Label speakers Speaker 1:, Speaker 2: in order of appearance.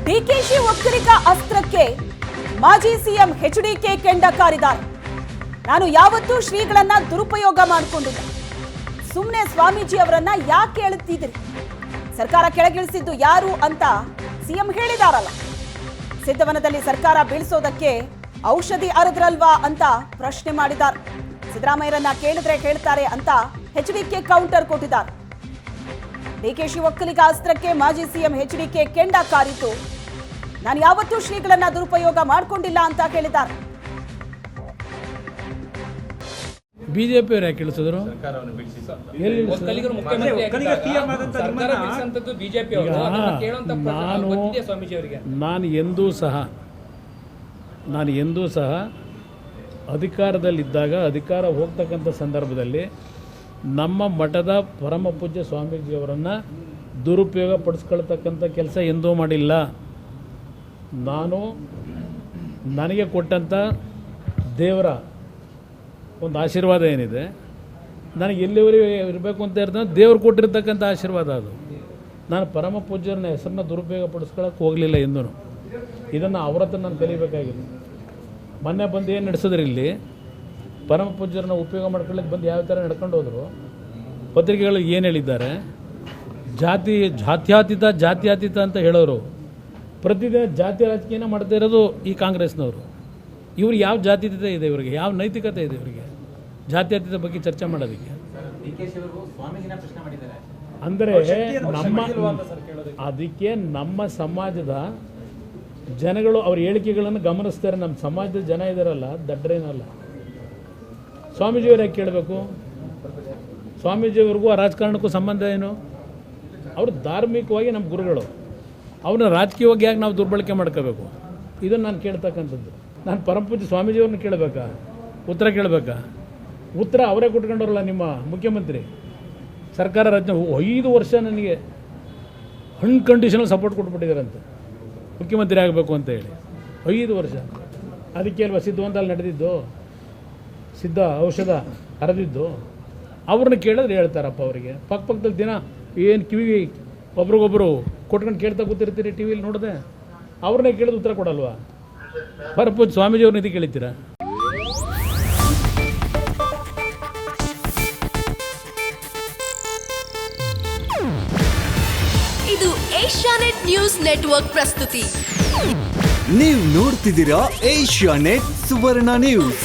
Speaker 1: ಡಿಕೆಶಿ ಒಕ್ಕಲಿಗ ಅಸ್ತ್ರಕ್ಕೆ ಮಾಜಿ CM HDK ಕೆಂಡ ಕಾರಿದ್ದಾರೆ. ನಾನು ಯಾವತ್ತೂ ಶ್ರೀಗಳನ್ನ ದುರುಪಯೋಗ ಮಾಡಿಕೊಂಡಿಲ್ಲ. ಸುಮ್ಮನೆ ಸ್ವಾಮೀಜಿ ಅವರನ್ನ ಯಾಕೆ ಹೇಳುತ್ತಿದ್ರಿ? ಸರ್ಕಾರ ಕೆಳಗಿಳಿಸಿದ್ದು ಯಾರು ಅಂತ ಸಿಎಂ ಹೇಳಿದಾರಲ್ಲ. ಸಿದ್ದವನದಲ್ಲಿ ಸರ್ಕಾರ ಬೀಳಿಸೋದಕ್ಕೆ ಔಷಧಿ ಅರದ್ರಲ್ವಾ ಅಂತ ಪ್ರಶ್ನೆ ಮಾಡಿದ್ದಾರೆ. ಸಿದ್ದರಾಮಯ್ಯರನ್ನ ಕೇಳಿದ್ರೆ ಹೇಳ್ತಾರೆ ಅಂತ ಎಚ್ಡಿಕೆ ಕೌಂಟರ್ ಕೊಟ್ಟಿದ್ದಾರೆ. ಡಿಕೆಶಿ ಒಕ್ಕಲಿಗ ಅಸ್ತ್ರಕ್ಕೆ ಮಾಜಿ ಸಿಎಂ ಎಚ್ಡಿಕೆ ಕೆಂಡ ಕಾರಿದ್ದು, ನಾನು ಯಾವತ್ತೂ ಶ್ರೀಗಳನ್ನ ದುರುಪಯೋಗ ಮಾಡಿಕೊಂಡಿಲ್ಲ ಅಂತ ಹೇಳಿದ್ದಾರೆ.
Speaker 2: ಬಿಜೆಪಿ ಅವರು ಯಾಕೆ ಇಳಿಸಿದ್ರು? ನಾನು ಎಂದೂ ಸಹ ಅಧಿಕಾರದಲ್ಲಿದ್ದಾಗ ಅಧಿಕಾರ ಹೋಗ್ತಕ್ಕಂಥ ಸಂದರ್ಭದಲ್ಲಿ ನಮ್ಮ ಮಠದ ಪರಮ ಪೂಜ್ಯ ಸ್ವಾಮೀಜಿಯವರನ್ನು ದುರುಪಯೋಗ ಪಡಿಸ್ಕೊಳ್ತಕ್ಕಂಥ ಕೆಲಸ ಎಂದೂ ಮಾಡಿಲ್ಲ. ನನಗೆ ಕೊಟ್ಟಂಥ ದೇವರ ಒಂದು ಆಶೀರ್ವಾದ ಏನಿದೆ, ನನಗೆ ಎಲ್ಲಿವರೆಗೆ ಇರಬೇಕು ಅಂತ ಇರ್ತದೆ, ದೇವರು ಕೊಟ್ಟಿರ್ತಕ್ಕಂಥ ಆಶೀರ್ವಾದ ಅದು. ನಾನು ಪರಮ ಪೂಜ್ಯರನ್ನ ಹೆಸರನ್ನ ದುರುಪಯೋಗ ಪಡಿಸ್ಕೊಳ್ಳೋಕೆ ಹೋಗಲಿಲ್ಲ ಎಂದೂ. ಇದನ್ನು ಅವ್ರ ಹತ್ರ ನಾನು ಕಲಿಬೇಕಾಗಿದೆ. ಮೊನ್ನೆ ಬಂದು ಏನು ನಡೆಸಿದ್ರು ಇಲ್ಲಿ, ಪರಮ ಪೂಜ್ಯರನ್ನ ಉಪಯೋಗ ಮಾಡ್ಕೊಳ್ಳೋಕೆ ಬಂದು ಯಾವ ಥರ ನಡ್ಕೊಂಡು ಹೋದರು. ಪತ್ರಿಕೆಗಳು ಏನು ಹೇಳಿದ್ದಾರೆ, ಜಾತ್ಯತೀತ ಅಂತ ಹೇಳೋರು ಪ್ರತಿದಿನ ಜಾತಿ ರಾಜಕೀಯನ ಮಾಡ್ತಾ ಇರೋದು ಈ ಕಾಂಗ್ರೆಸ್ನವರು. ಇವ್ರು ಯಾವ ಜಾತ್ಯತೀತ ಇದೆ ಇವರಿಗೆ? ಯಾವ ನೈತಿಕತೆ ಇದೆ ಇವರಿಗೆ ಜಾತ್ಯತೀತ ಬಗ್ಗೆ ಚರ್ಚೆ ಮಾಡೋದಕ್ಕೆ? ಅಂದರೆ ಅದಕ್ಕೆ ನಮ್ಮ ಸಮಾಜದ ಜನಗಳು ಅವ್ರ ಹೇಳಿಕೆಗಳನ್ನು ಗಮನಿಸ್ತಾರೆ. ನಮ್ಮ ಸಮಾಜದ ಜನ ಇದ್ದಾರಲ್ಲ, ದಡ್ಡರೇನಲ್ಲ. ಸ್ವಾಮೀಜಿಯವ್ರು ಯಾಕೆ ಕೇಳಬೇಕು? ಸ್ವಾಮೀಜಿಯವ್ರಿಗೂ ಆ ರಾಜಕಾರಣಕ್ಕೂ ಸಂಬಂಧ ಏನು? ಅವರು ಧಾರ್ಮಿಕವಾಗಿ ನಮ್ಮ ಗುರುಗಳು, ಅವ್ರನ್ನ ರಾಜಕೀಯವಾಗಿ ಯಾಕೆ ನಾವು ದುರ್ಬಳಕೆ ಮಾಡ್ಕೋಬೇಕು? ಇದನ್ನು ನಾನು ಕೇಳ್ತಕ್ಕಂಥದ್ದು. ನಾನು ಪರಮಪೂಜ್ಯ ಸ್ವಾಮೀಜಿಯವ್ರನ್ನ ಕೇಳಬೇಕಾ? ಉತ್ತರ ಕೇಳಬೇಕಾ? ಉತ್ತರ ಅವರೇ ಕೊಟ್ಕೊಂಡವ್ರಲ್ಲ, ನಿಮ್ಮ ಮುಖ್ಯಮಂತ್ರಿ. ಸರ್ಕಾರ ರಚನೆ 5 ವರ್ಷ ನನಗೆ ಅನ್ಕಂಡೀಷನಲ್ ಸಪೋರ್ಟ್ ಕೊಟ್ಬಿಟ್ಟಿದ್ದಾರಂತೆ, ಮುಖ್ಯಮಂತ್ರಿ ಆಗಬೇಕು ಅಂತ ಹೇಳಿ 5 ವರ್ಷ. ಅದಕ್ಕೆ ಅಲ್ವಾ ಸಿದ್ಧವಂತಲ್ಲಿ ನಡೆದಿದ್ದು, ಸಿದ್ಧ ಔಷಧ ಹರಿದಿದ್ದು. ಅವ್ರನ್ನ ಕೇಳಿದ್ರೆ ಹೇಳ್ತಾರಪ್ಪ. ಅವರಿಗೆ ಪಕ್ಕದಲ್ಲಿ ದಿನ ಏನು ಕಿವಿ ಒಬ್ರಿಗೊಬ್ಬರು ಕೊಟ್ಕೊಂಡು ಕೇಳ್ತಾ ಕೂತಿರ್ತೀರಿ, ಟಿ ವಿಲಿ ನೋಡಿದೆ. ಅವ್ರನ್ನೇ ಕೇಳಿದ್ರೆ ಉತ್ತರ ಕೊಡಲ್ವಾ? ಪರಪೂಜ್ ಸ್ವಾಮೀಜಿಯವ್ರನ್ನ ಇದು ಕೇಳಿದ್ದೀರಾ?
Speaker 3: ಇದು ಏಷ್ಯಾನೆಟ್ ನ್ಯೂಸ್ ನೆಟ್ವರ್ಕ್ ಪ್ರಸ್ತುತಿ.
Speaker 4: ನೀವು ನೋಡ್ತಿದ್ದೀರಾ ಏಷ್ಯಾನೆಟ್ ಸುವರ್ಣ ನ್ಯೂಸ್.